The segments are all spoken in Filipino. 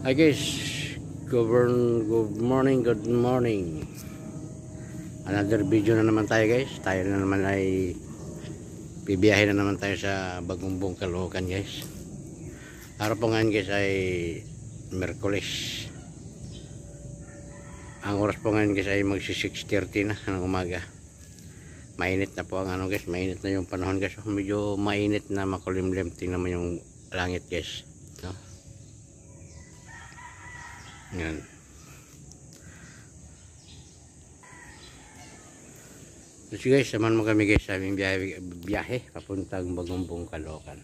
Hi guys, good morning. Another video na naman tayo guys. Tayo na naman ay bibiyahe na naman tayo sa Bagumbong, Caloocan guys. Araw po ngayon guys ay Miyerkules. Ang oras po ngayon guys ay magsi 6:30 na ng umaga. Mainit na po ang ano guys, mainit na yung panahon guys. Medyo mainit na, makulimlim. Tingnan mo yung langit guys. No? Yan. So guys, samahan mo kami guys sa aming biyahe papuntang Bagumbong, Caloocan.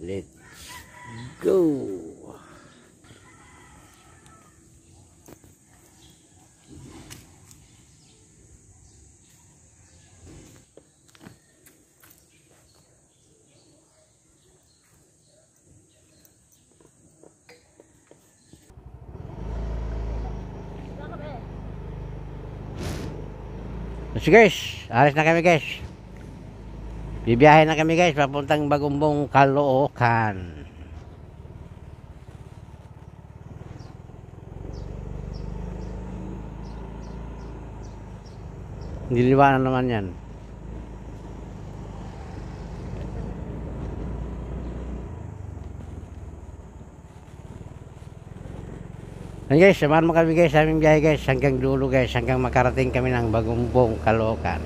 Let's go! So guys, alis na kami guys. Bibiyahe na kami guys papuntang Bagumbong, Caloocan. Niliwanan naman yan. And guys, samahan mo kami guys sa aming biyahe guys hanggang dulo guys, hanggang makarating kami ng Bagumbong, Caloocan.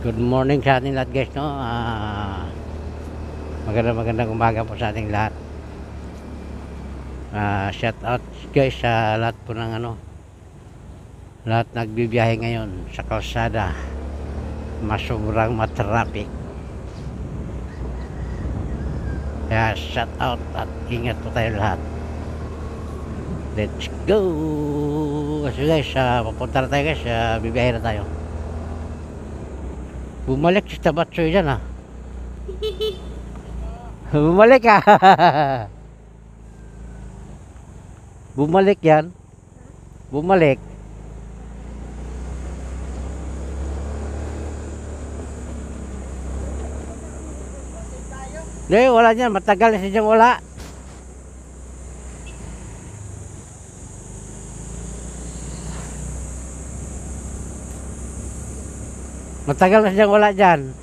Good morning sa ating lahat guys, no? Magandang umaga po sa ating lahat. Shout out guys sa lahat po ng lahat nagbibiyahe ngayon sa kalsada. Sobrang matraffic. Kaya shout out at ingat po tayo lahat. Let's go! Kasi guys, papunta na tayo guys, bibiyahe na tayo. Bumalik si Tabatsoy dyan Bumalik Bumalik yan. Bumalik. Hindi, wala dyan. Matagal na siya wala. Matagal na siyang wala dyan.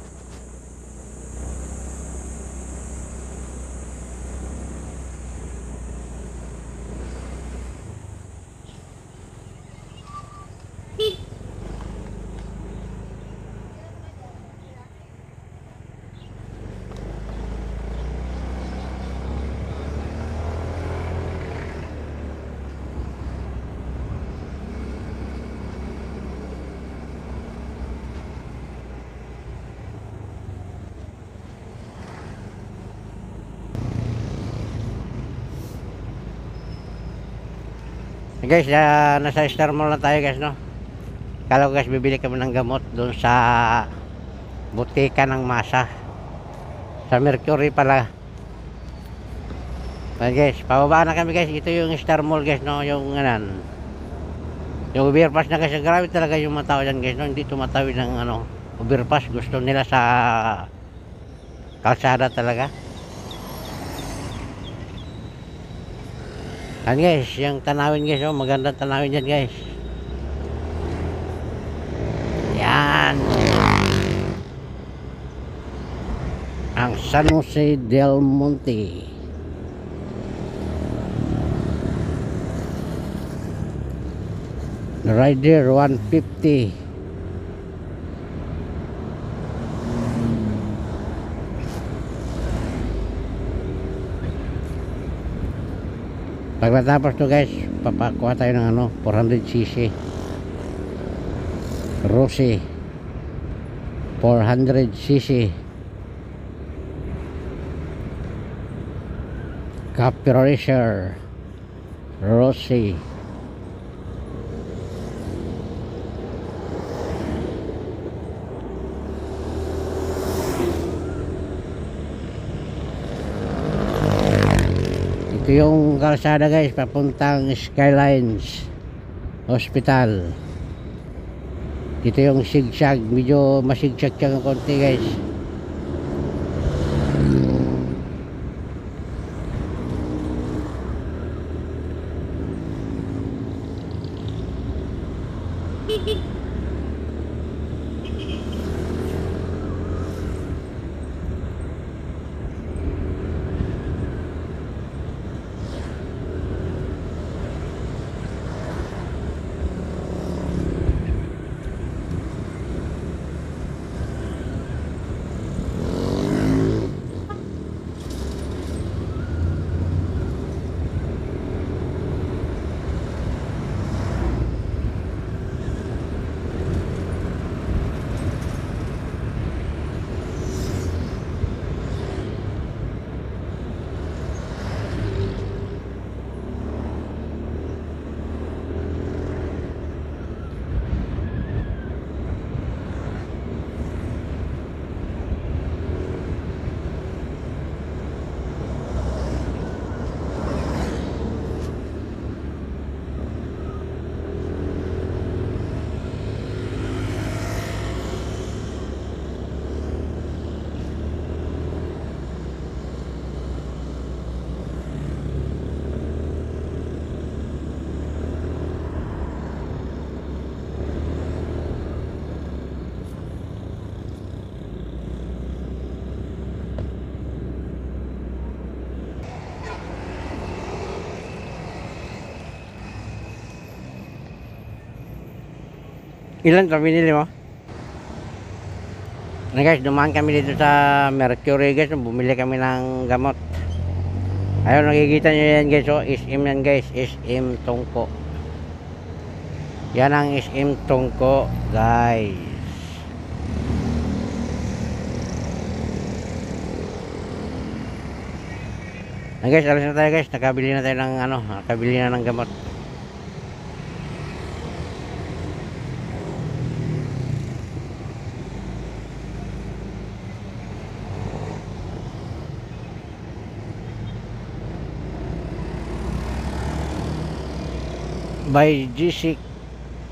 Guys, nasa Star Mall na tayo guys, no? Kala ko guys, bibili kami ng gamot doon sa butika ng Masa sa Mercury pala. Guys, pababa na kami guys. Ito yung Star Mall guys, no? Yung yung overpass na guys. Grabe talaga yung mga tao dyan guys, no? Hindi tumatawid ng overpass. Gusto nila sa kalsada talaga. Yan guys, yung tanawin guys, magandang tanawin dyan guys. Yan. Ang San Jose del Monte. Rider 150. Pag natapos to guys, papakuha tayo ng 400cc Rossi 400cc Copy Racer Rossi. Ito yung kalsada guys papuntang Skylines Hospital. Dito yung sigsag, medyo masigsag siya ng konti guys. Ilan pa binili mo? Na guys, dumaan kami dito sa Mercury guys, bumili kami ng gamot. Ayun, nakikita nyo yan guys, oh, SM yan guys, SM Tungko. Yan ang SM Tungko guys. Na guys, alas na tayo guys, nakabili na tayo ng ano, nakabili na ng gamot. By G6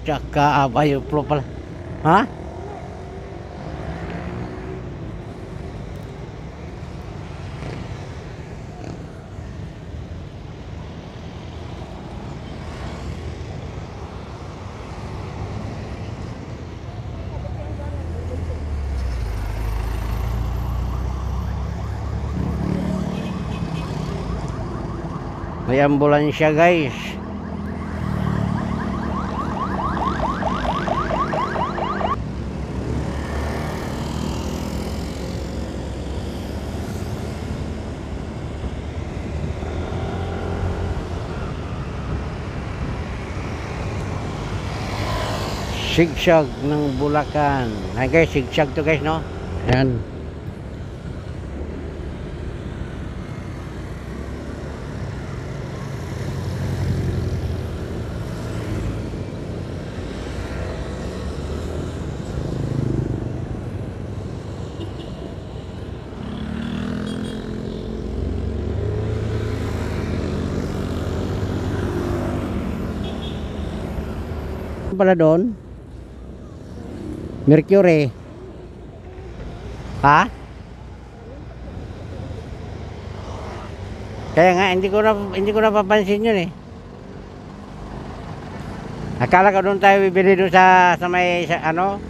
tsaka Bayoplo pala. Ha? May ambulansya guys. Sigsag ng Bulacan. Ay guys, sigsag to guys, no? Ayan. Pala doon Mercury. Ha? Kaya nga hindi ko na papansin yun eh. Akala ko doon tayo bibili doon sa may ano?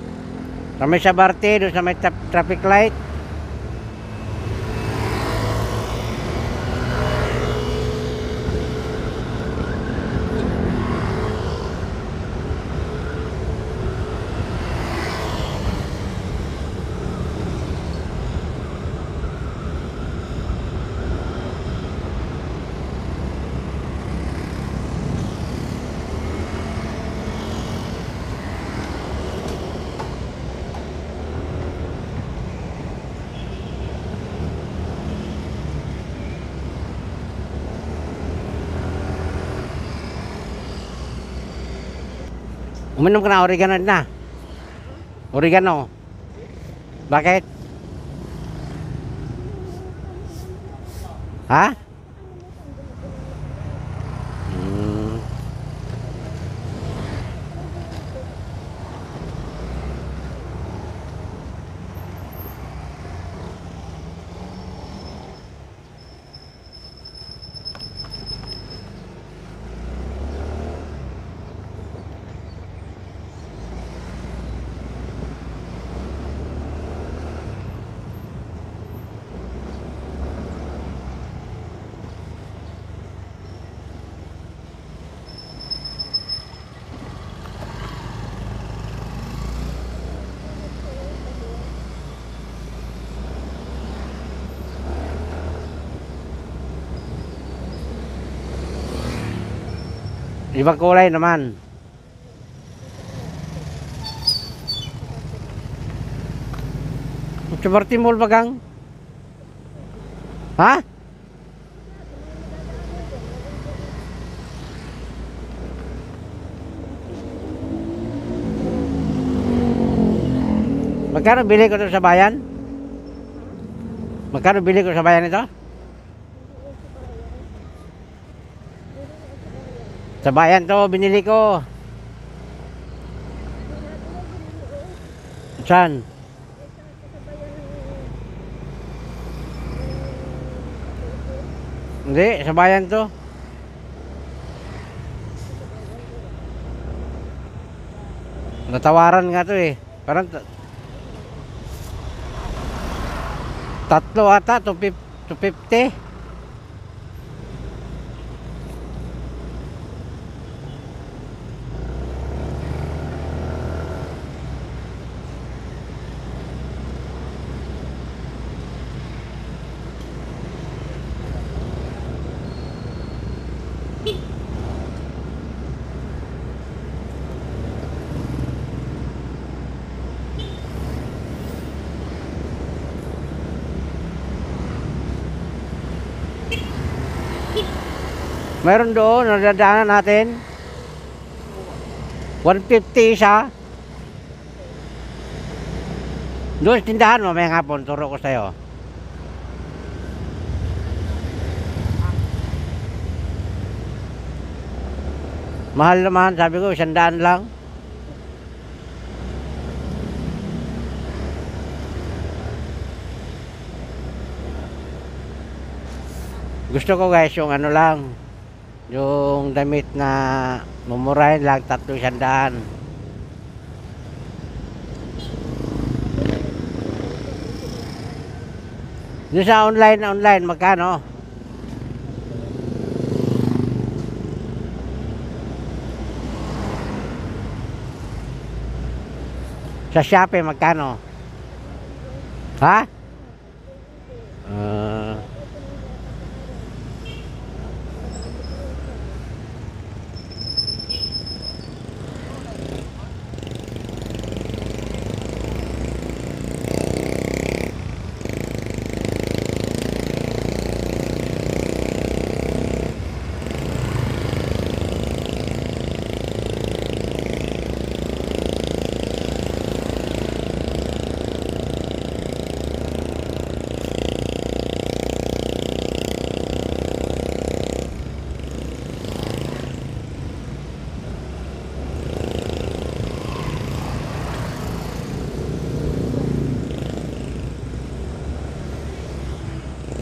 Sa may Sabarte, doon sa may traffic light. Uminom ka na oregano na. Oregano. Bakit? Ha? Ibang kulay naman. Sa Martimol bagang? Ha? Magkano bili ko ito sa bayan? Magkano bili ko sa bayan ito? Sa bayan to binili ko. Saan? Hindi, sa bayan to. Natawaran nga to eh. Parang tatlo ata, 250. Meron doon, nadadaanan natin. 150 isa. Doon sa tindahan, mamaya nga po, turo ko sa'yo. Mahal naman, sabi ko, 100 lang. Gusto ko guys, yung ano lang, yung damit na mumurahin lang, 300. Doon sa online, magkano? Sa Shopee, magkano? Ha?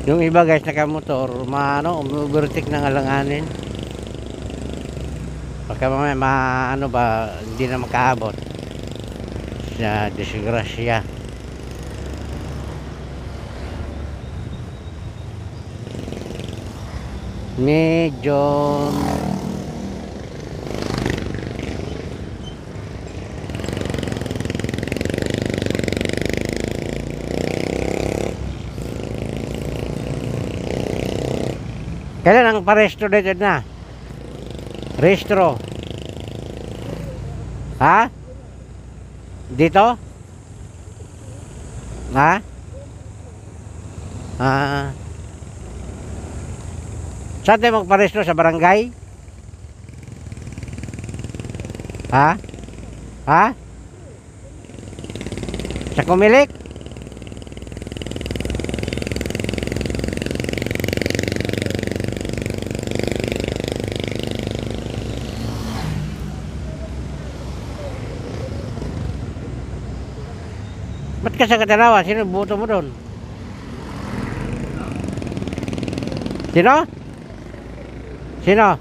Yung iba guys nakamotor, overtake ng alanganin. Baka mamaya hindi na makaabot sa disgrasya. Medyo kailan ang parestro dito na? Restro. Ha? Dito? Ha? Saan tayo magparestro? Sa barangay? Ha? Ha? Sa Kumilik? Ba't ka sa Katanawa? Sino buto mo doon? Sino? Sino?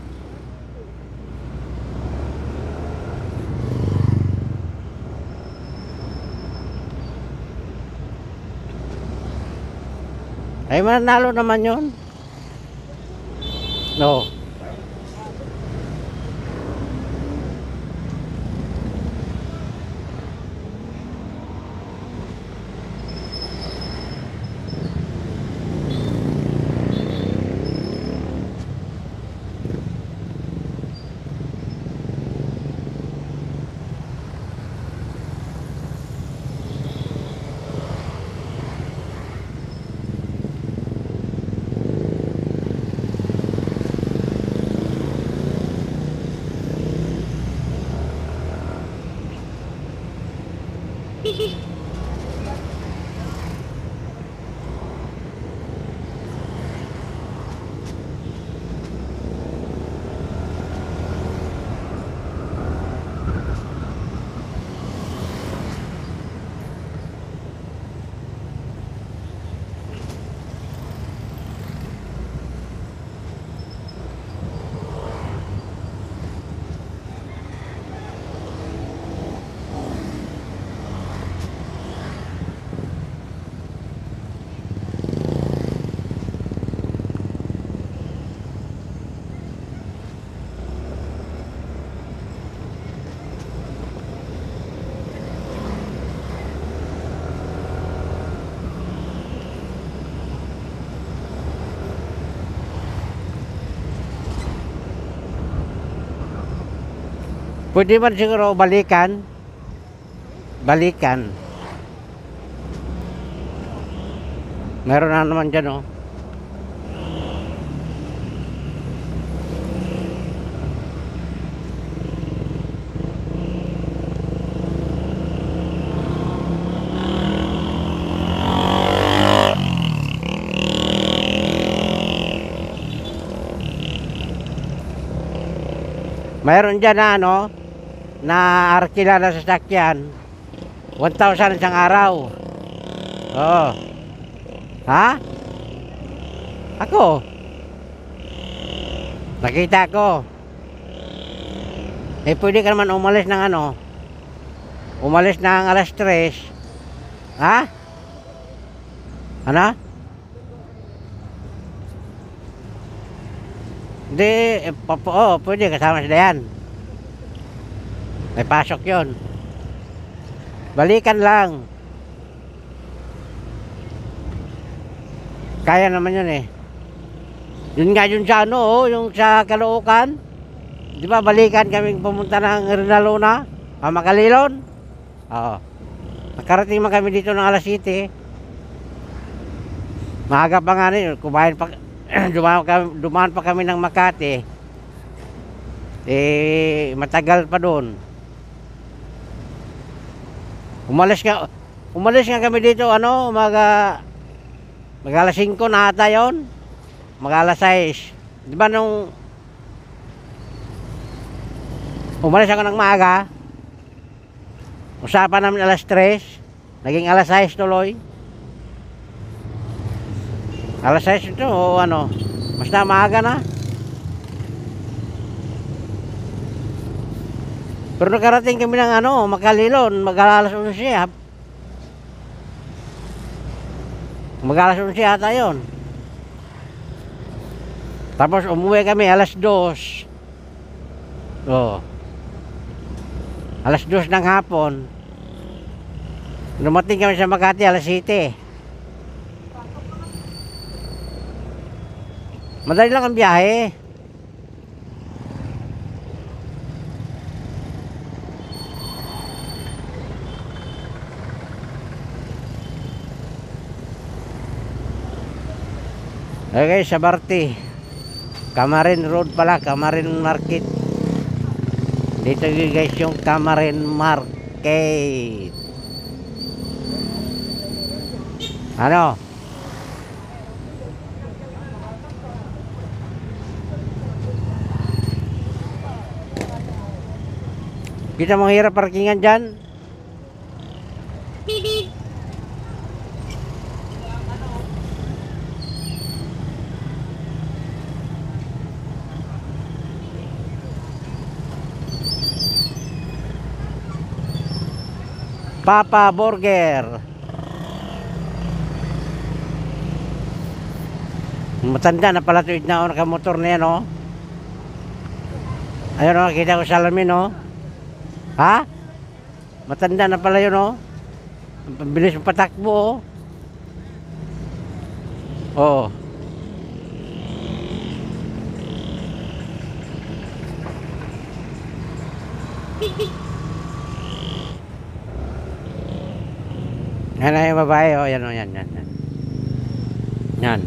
Ay mananalo naman yun. No. Pwede man siguro balikan. Balikan. Meron na naman dyan, oh. Mayroon dyan na ano, na arkila na sasakyan. 1,000 isang araw. Oo. Ha? Ako? Nakita ko. Eh pwede ka naman umalis ng ano, umalis ng alas 3. Ha? Ano? Hindi, pwede kasama sila yan. May pasok yon. Balikan lang. Kaya naman yun eh. Yun nga yun sa ano, oh, yung sa Caloocan. Di ba balikan kaming pumunta ng Rinalona, Makalilon? Oo. Nakarating man kami dito ng alas 7. Maaga pa nga rin, kumain pa. Dumaan pa kami ng Makati. Eh matagal pa doon. Umalis nga kami dito ano, mag alas 5 na ata yun. Mag alas 6. Di ba nung umalis ako ng maaga, usapan namin alas 3, naging alas 6 tuloy. Alas 6 ito o ano, basta maaga na. Pero nakarating kami ng ano, Makalilon, mag-alas 11. Mag-alas 11 ata yun. Tapos umuwi kami alas 2. Oh. Alas 2 ng hapon. Dumating kami sa Makati alas 7. Madali lang ang biyahe. Okay, sa Barte. Camarin Road pala, Camarin Market. Dito guys yung Camarin Market. Ano? Kita mo hirap parkingan dyan. Papa Burger. Matanda na pala tuwid na nakamotor na yan, oh. Ayun, oh, kita ko salamin, oh. Ha? Matanda na pala yun, oh. Ang bilis ng patakbo, oh. Oo. Yan na yung babae, oh. Yan, oh, yan. Yan.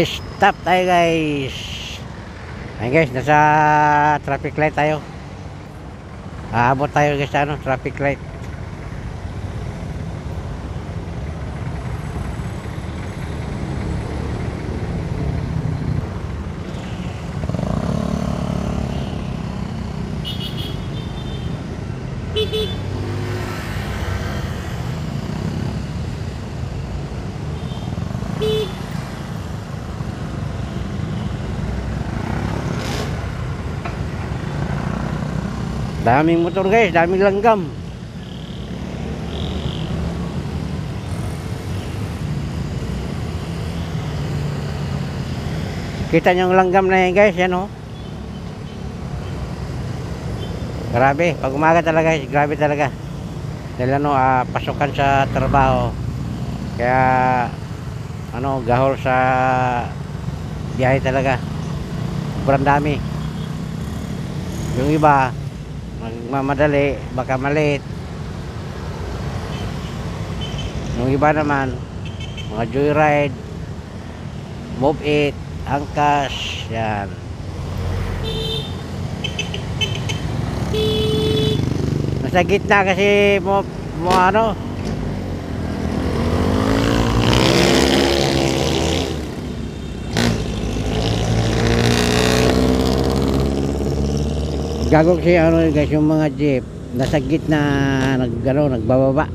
Stop tayo guys. Ayun guys, nasa traffic light tayo. Aabot tayo guys sa ano, traffic light. Daming motor guys, daming langgam. Kita nyo yung langgam na yan guys, yan oh. Grabe, pag umaga talaga guys, grabe talaga. Dahil ano, pasukan sa trabaho. Kaya ano, gahol sa biyahe talaga. Sobrang dami. Yung iba magmamadali, baka malit. Yung iba naman mga joyride, move it, angkas, yan. Nasa gitna kasi mo ano, gagawin siya ano guys, yung mga jeep nasa gitna nagbababa.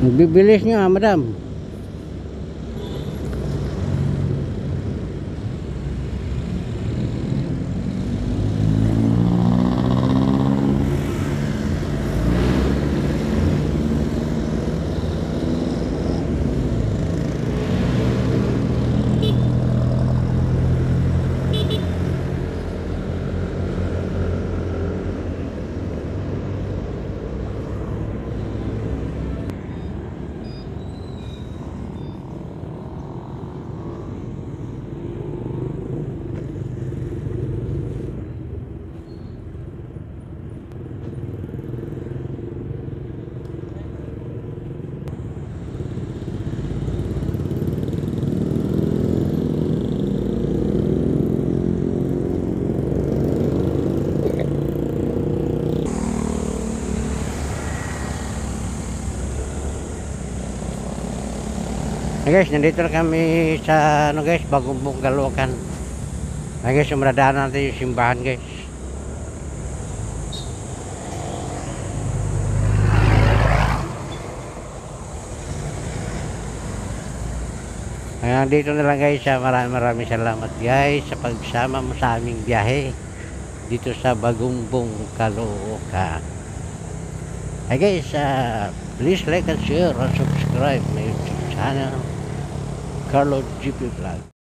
Bibilis nyo madam. Guys, nandito na kami sa ano guys, Bagumbong Caloocan. Guys, sumadaan natin yung simbahan guys. Hanggang dito na lang guys. Maraming salamat guys sa pagsama mo sa aming biyahe dito sa Bagumbong Caloocan. Hey guys, please like and share and subscribe my YouTube channel, Carlo GP Vlog.